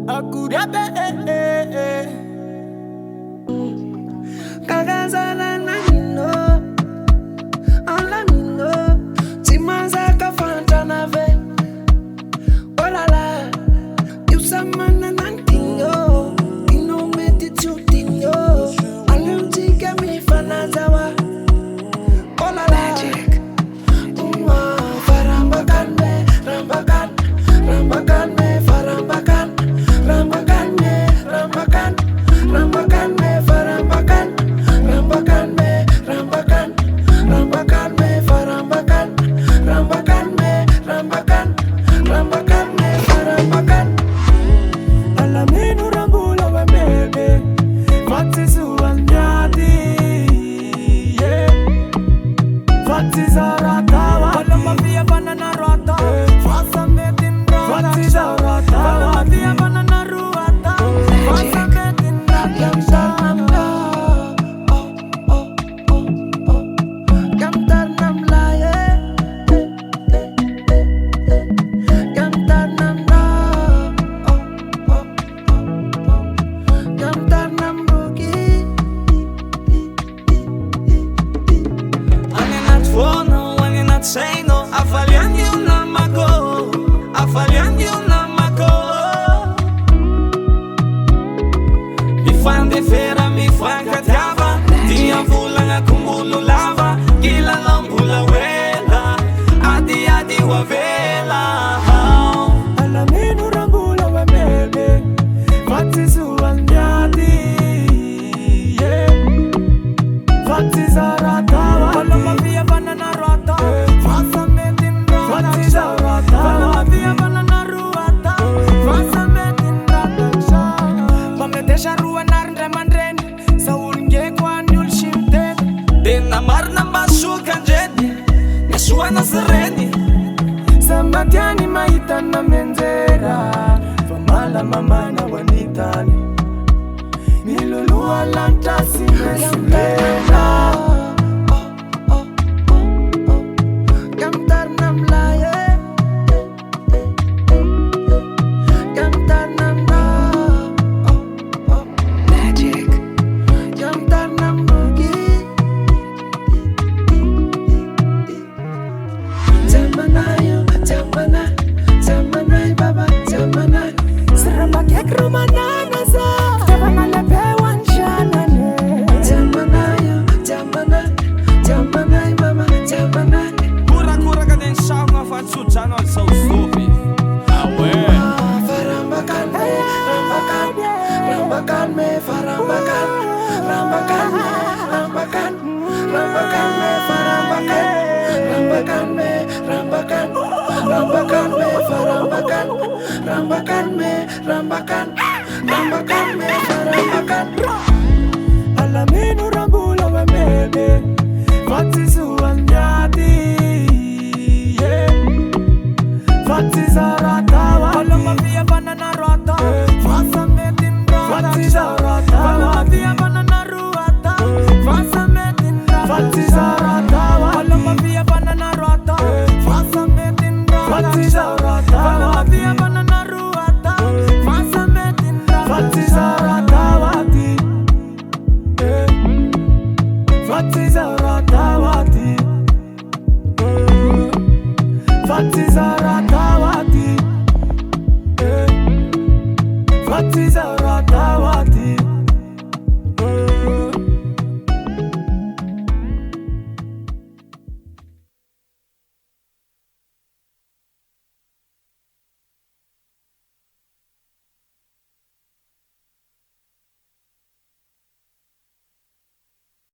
Akuriabe, Kagazala Namino, Alamino, Timanza Kafanta Nave, oh la la, you summon an antingo, Ino Meditutingo, Alutika mi fanazawa, oh la la, Farambakan me, Rambakan me, Farambakan, Rambakan me, Rambakan me, Farambakan, Rambakan me, Rambakan me, Farambakan, Rambakan me, Farambakan. Alaminu rambula wa mebe, Fatisu anjadi, yeah. Fatizaratawa, Alamavia banana rata, Fasa metin rata, Fatizaratawa, Alamavia banana ruata, Fasa metin rata. Sengo, afaliandi una mago, afaliandi una mago. Mi fan de fera, mi fan katiava, dia vulanga kumulu lava, gila lambula wela, adi wa vela. Alaminu rambula wa mebe, Fatisu anjadi, yeah. Fatizaratawa, Alamavia banana rata. Marna masuka njeni, Yeshua Nazareni. Samatiani maitana menzera, Famala mamana wanitani, Nilulua lantasi mesulena. Rambakan me, Farambakan, Rambakan me, Rambakan me, Farambakan, Rambakan me, Rambakan me, Farambakan, Rambakan me, Farambakan. Alaminu rambula wa mebe, Fatis